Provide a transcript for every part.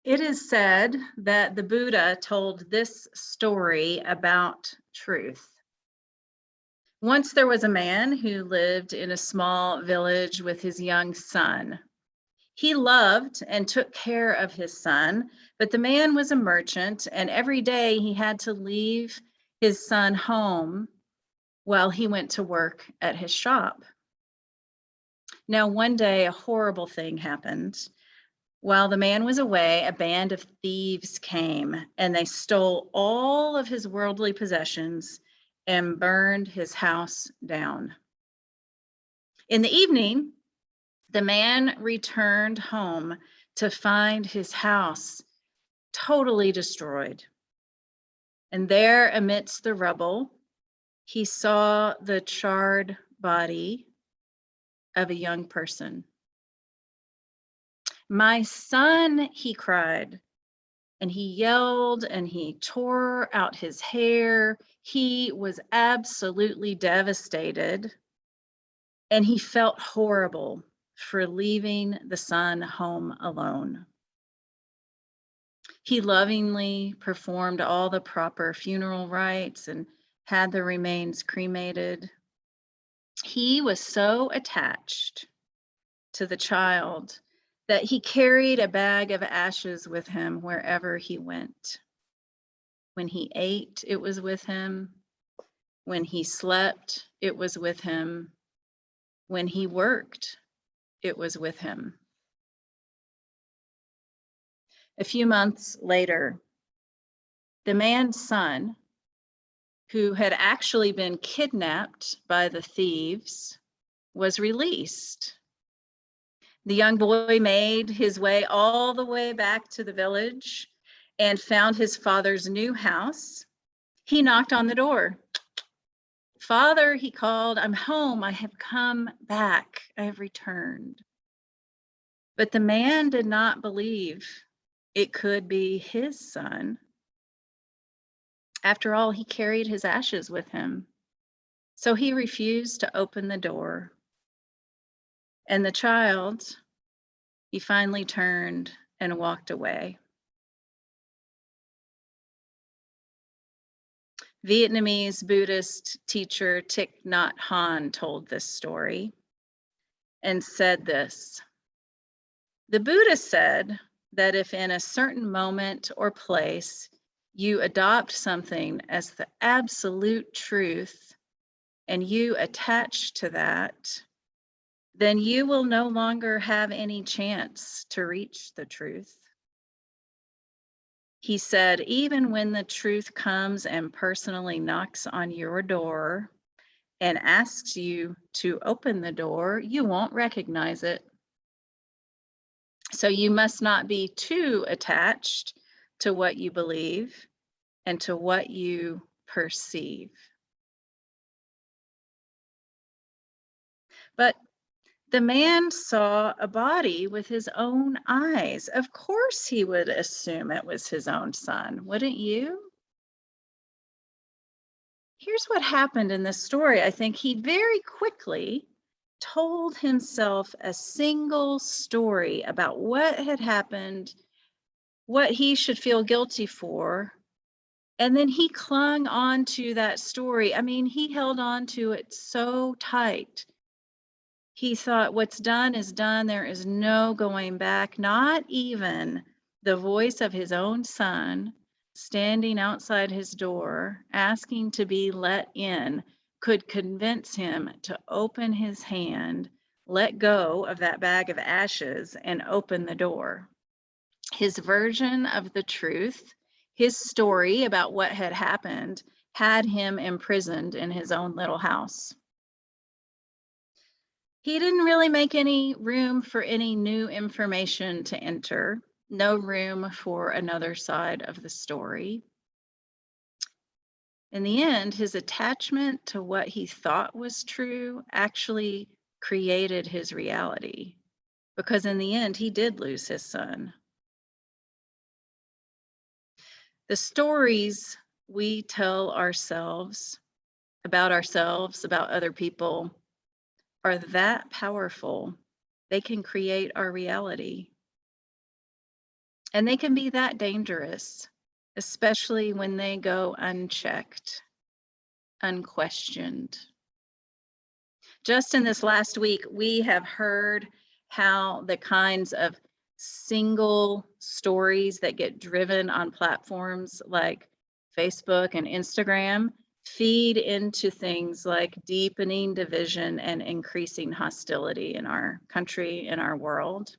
It is said that the Buddha told this story about truth. Once there was a man who lived in a small village with his young son. He loved and took care of his son, but the man was a merchant, and every day he had to leave his son home while he went to work at his shop. Now, one day, a horrible thing happened. While the man was away, a band of thieves came and they stole all of his worldly possessions and burned his house down. In the evening, the man returned home to find his house totally destroyed. And there, amidst the rubble, he saw the charred body of a young person. "My son," he cried, and he yelled and he tore out his hair. He was absolutely devastated, and he felt horrible for leaving the son home alone. He lovingly performed all the proper funeral rites and had the remains cremated. He was so attached to the child that he carried a bag of ashes with him wherever he went. When he ate, it was with him. When he slept, it was with him. When he worked, it was with him. A few months later, the man's son, who had actually been kidnapped by the thieves, was released. The young boy made his way all the way back to the village and found his father's new house. He knocked on the door. "Father," he called, "I'm home. I have come back. I have returned." But the man did not believe it could be his son. After all, he carried his ashes with him. So he refused to open the door. And the child, he finally turned and walked away. Vietnamese Buddhist teacher Thich Nhat Hanh told this story and said this: "The Buddha said that if in a certain moment or place you adopt something as the absolute truth and you attach to that, then you will no longer have any chance to reach the truth." He said, even when the truth comes and personally knocks on your door and asks you to open the door, you won't recognize it. So you must not be too attached to what you believe and to what you perceive. But the man saw a body with his own eyes. Of course he would assume it was his own son, wouldn't you? Here's what happened in this story. I think he very quickly told himself a single story about what had happened, what he should feel guilty for, and then he clung on to that story. I mean, he held on to it so tight. He thought, what's done is done. There is no going back. Not even the voice of his own son standing outside his door, asking to be let in, could convince him to open his hand, let go of that bag of ashes, and open the door. His version of the truth, his story about what had happened, had him imprisoned in his own little house. He didn't really make any room for any new information to enter, no room for another side of the story. In the end, his attachment to what he thought was true actually created his reality, because in the end, he did lose his son. The stories we tell ourselves, about other people, are that powerful. They can create our reality. And they can be that dangerous, especially when they go unchecked, unquestioned. Just in this last week, we have heard how the kinds of single stories that get driven on platforms like Facebook and Instagram feed into things like deepening division and increasing hostility in our country, in our world.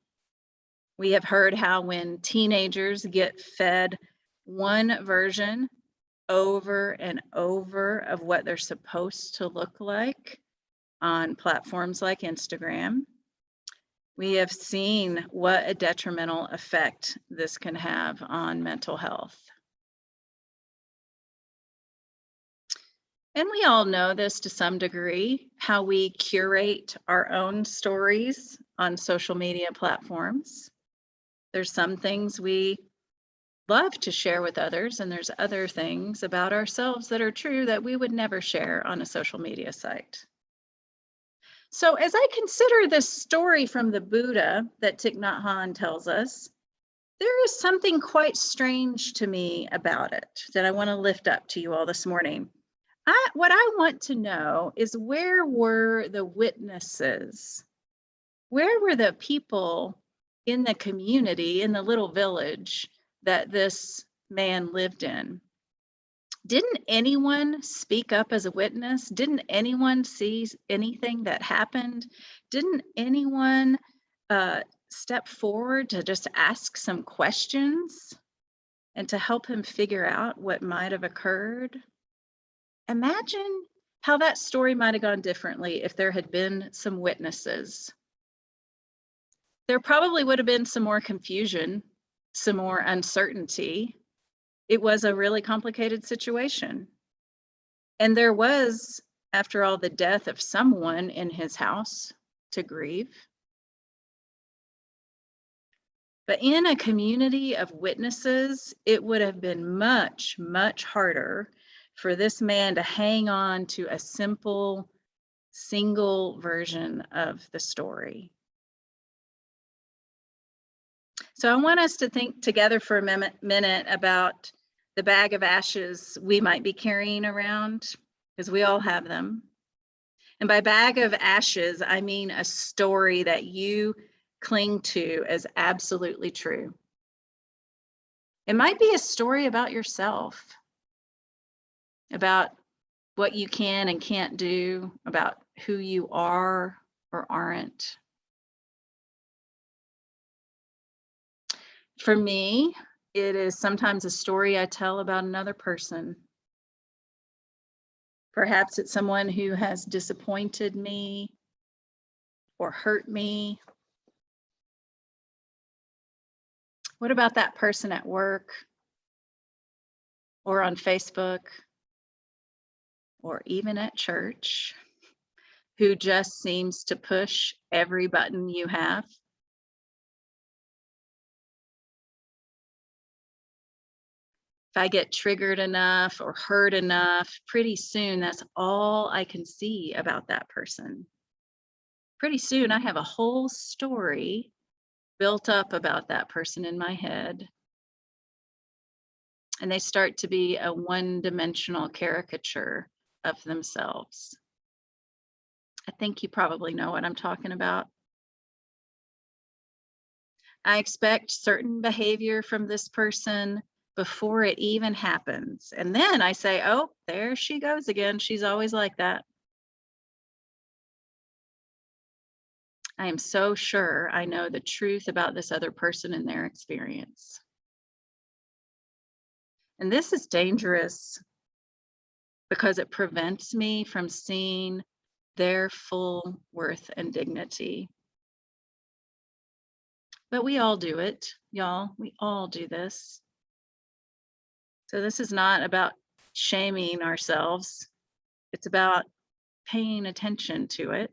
We have heard how when teenagers get fed one version over and over of what they're supposed to look like on platforms like Instagram, we have seen what a detrimental effect this can have on mental health. And we all know this to some degree, how we curate our own stories on social media platforms. There's some things we love to share with others, and there's other things about ourselves that are true that we would never share on a social media site. So as I consider this story from the Buddha that Thich Nhat Hanh tells us, there is something quite strange to me about it that I want to lift up to you all this morning. What I want to know is, where were the witnesses? Where were the people in the community, in the little village that this man lived in? Didn't anyone speak up as a witness? Didn't anyone see anything that happened? Didn't anyone step forward to just ask some questions and to help him figure out what might have occurred? Imagine how that story might have gone differently if there had been some witnesses. There probably would have been some more confusion, some more uncertainty. It was a really complicated situation. And there was, after all, the death of someone in his house to grieve. But in a community of witnesses, it would have been much, much harder for this man to hang on to a simple, single version of the story. So I want us to think together for a minute about the bag of ashes we might be carrying around, because we all have them. And by bag of ashes, I mean a story that you cling to as absolutely true. It might be a story about yourself, about what you can and can't do, about who you are or aren't. For me, it is sometimes a story I tell about another person. Perhaps it's someone who has disappointed me or hurt me. What about that person at work or on Facebook or even at church who just seems to push every button you have? If I get triggered enough or hurt enough, pretty soon that's all I can see about that person. Pretty soon I have a whole story built up about that person in my head. And they start to be a one-dimensional caricature of themselves. I think you probably know what I'm talking about. I expect certain behavior from this person before it even happens. And then I say, oh, there she goes again. She's always like that. I am so sure I know the truth about this other person and their experience. And this is dangerous because it prevents me from seeing their full worth and dignity. But we all do it, y'all. We all do this. So this is not about shaming ourselves. It's about paying attention to it.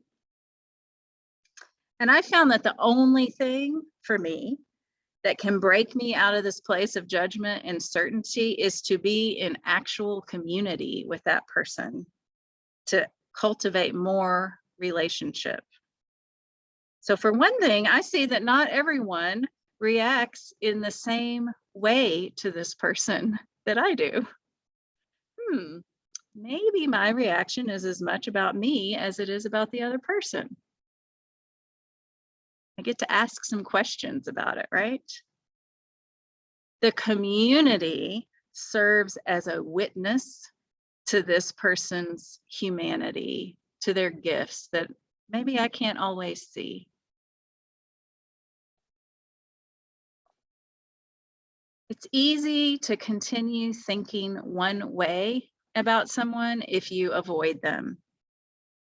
And I found that the only thing for me that can break me out of this place of judgment and certainty is to be in actual community with that person, to cultivate more relationship. So for one thing, I see that not everyone reacts in the same way to this person that I do. Hmm, maybe my reaction is as much about me as it is about the other person. I get to ask some questions about it, right? The community serves as a witness to this person's humanity, to their gifts that maybe I can't always see. It's easy to continue thinking one way about someone if you avoid them,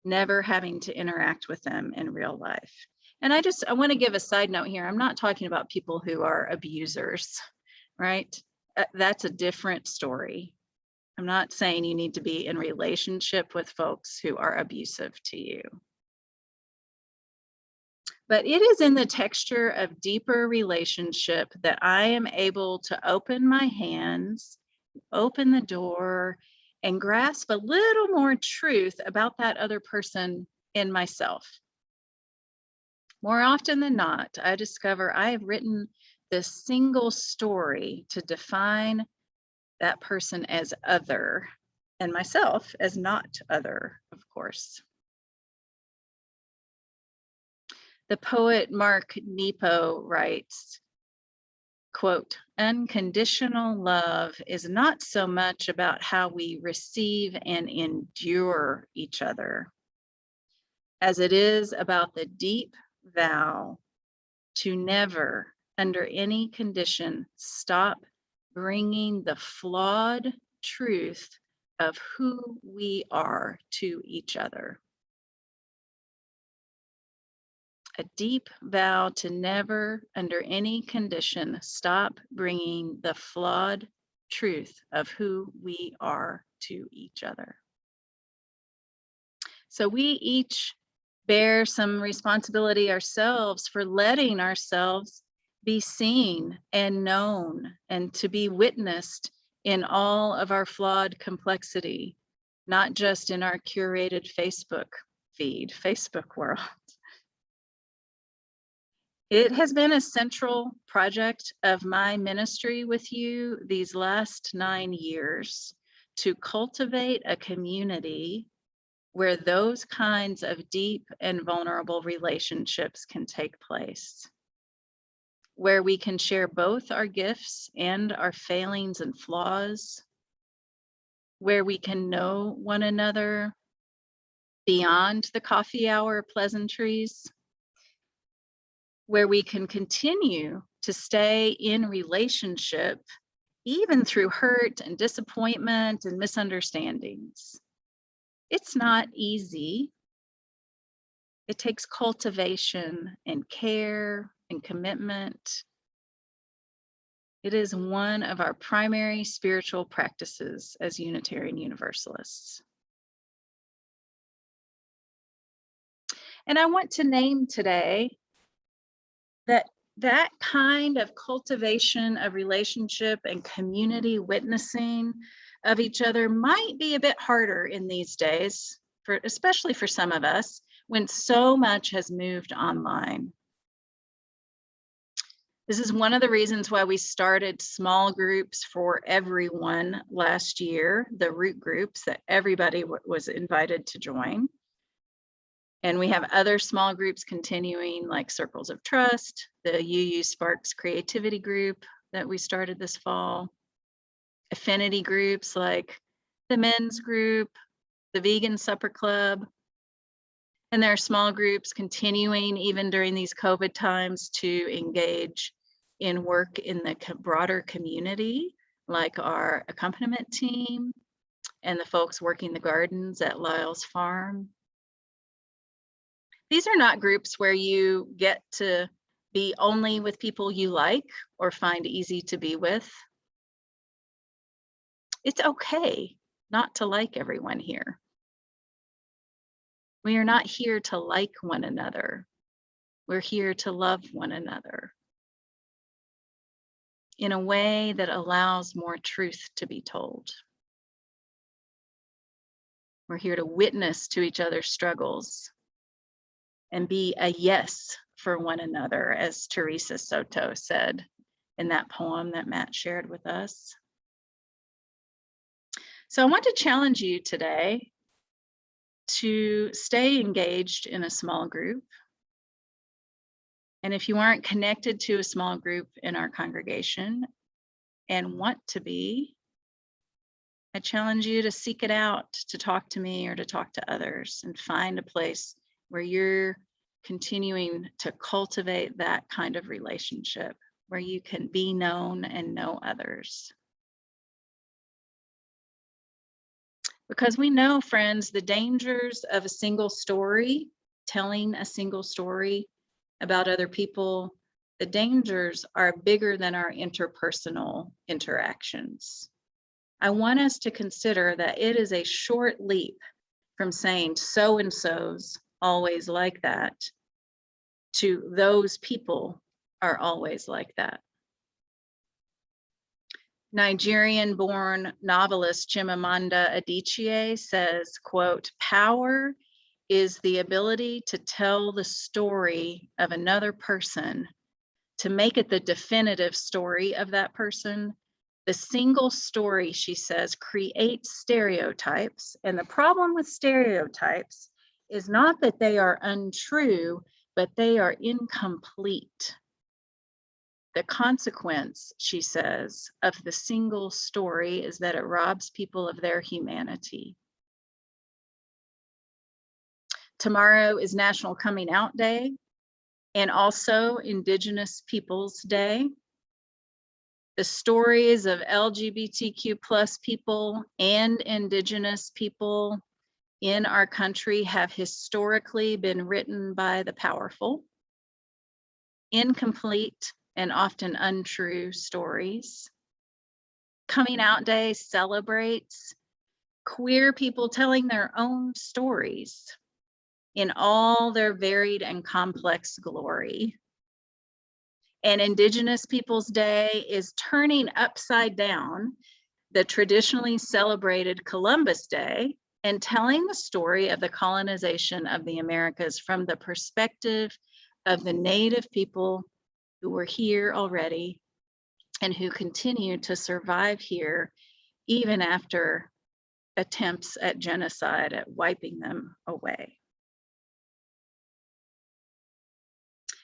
never having to interact with them in real life. And I want to give a side note here. I'm not talking about people who are abusers, right? That's a different story. I'm not saying you need to be in relationship with folks who are abusive to you. But it is in the texture of deeper relationship that I am able to open my hands, open the door, and grasp a little more truth about that other person in myself. More often than not, I discover I have written this single story to define that person as other and myself as not other, of course. The poet Mark Nepo writes, quote, "Unconditional love is not so much about how we receive and endure each other as it is about the deep vow to never, under any condition, stop bringing the flawed truth of who we are to each other." A deep vow to never, under any condition, stop bringing the flawed truth of who we are to each other. So we each bear some responsibility ourselves for letting ourselves be seen and known and to be witnessed in all of our flawed complexity, not just in our curated Facebook feed, Facebook world. It has been a central project of my ministry with you these last 9 years to cultivate a community where those kinds of deep and vulnerable relationships can take place, where we can share both our gifts and our failings and flaws, where we can know one another beyond the coffee hour pleasantries, where we can continue to stay in relationship even through hurt and disappointment and misunderstandings. It's not easy. It takes cultivation and care and commitment. It is one of our primary spiritual practices as Unitarian Universalists. And I want to name today that kind of cultivation of relationship and community witnessing of each other might be a bit harder in these days, especially for some of us, when so much has moved online. This is one of the reasons why we started small groups for everyone last year, the root groups that everybody was invited to join. And we have other small groups continuing, like Circles of Trust, the UU Sparks Creativity Group that we started this fall, affinity groups like the Men's Group, the Vegan Supper Club. And there are small groups continuing even during these COVID times to engage in work in the broader community, like our accompaniment team and the folks working the gardens at Lyle's Farm. These are not groups where you get to be only with people you like or find easy to be with. It's okay not to like everyone here. We are not here to like one another. We're here to love one another in a way that allows more truth to be told. We're here to witness to each other's struggles and be a yes for one another, as Teresa Soto said in that poem that Matt shared with us. So I want to challenge you today to stay engaged in a small group. And if you aren't connected to a small group in our congregation and want to be, I challenge you to seek it out, to talk to me or to talk to others, and find a place where you're continuing to cultivate that kind of relationship, where you can be known and know others. Because we know, friends, the dangers of a single story, telling a single story about other people, the dangers are bigger than our interpersonal interactions. I want us to consider that it is a short leap from saying so-and-so's always like that to those people are always like that. Nigerian-born novelist Chimamanda Adichie says, quote, "Power is the ability to tell the story of another person, to make it the definitive story of that person. The single story," she says, "creates stereotypes. And the problem with stereotypes is not that they are untrue, but they are incomplete. The consequence," she says, "of the single story is that it robs people of their humanity." Tomorrow is National Coming Out Day and also Indigenous Peoples Day. The stories of LGBTQ plus people and Indigenous people in our country have historically been written by the powerful. Incomplete and often untrue stories. Coming Out Day celebrates queer people telling their own stories in all their varied and complex glory. And Indigenous Peoples Day is turning upside down the traditionally celebrated Columbus Day and telling the story of the colonization of the Americas from the perspective of the Native people who were here already and who continue to survive here even after attempts at genocide, at wiping them away.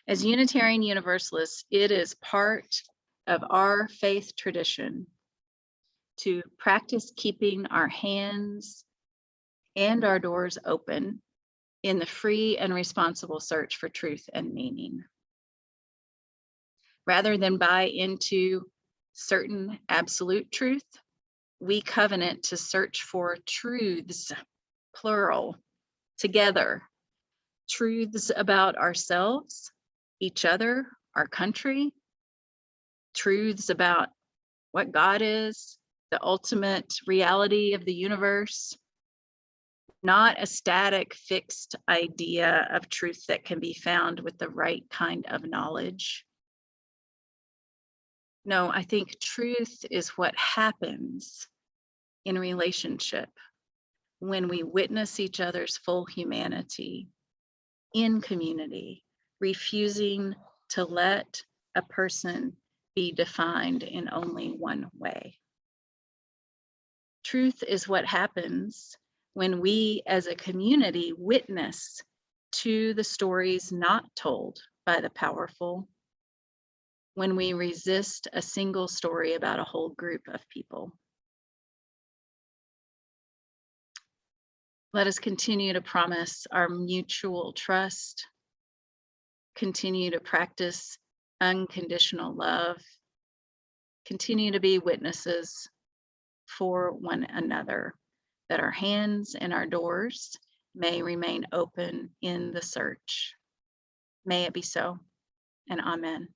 As Unitarian Universalists, it is part of our faith tradition to practice keeping our hands and our doors open in the free and responsible search for truth and meaning. Rather than buy into certain absolute truth, we covenant to search for truths, plural, together. Truths about ourselves, each other, our country, truths about what God is, the ultimate reality of the universe, not a static, fixed idea of truth that can be found with the right kind of knowledge. No, I think truth is what happens in relationship when we witness each other's full humanity in community, refusing to let a person be defined in only one way. Truth is what happens when we as a community witness to the stories not told by the powerful, when we resist a single story about a whole group of people. Let us continue to promise our mutual trust, continue to practice unconditional love, continue to be witnesses for one another, that our hands and our doors may remain open in the search. May it be so, and amen.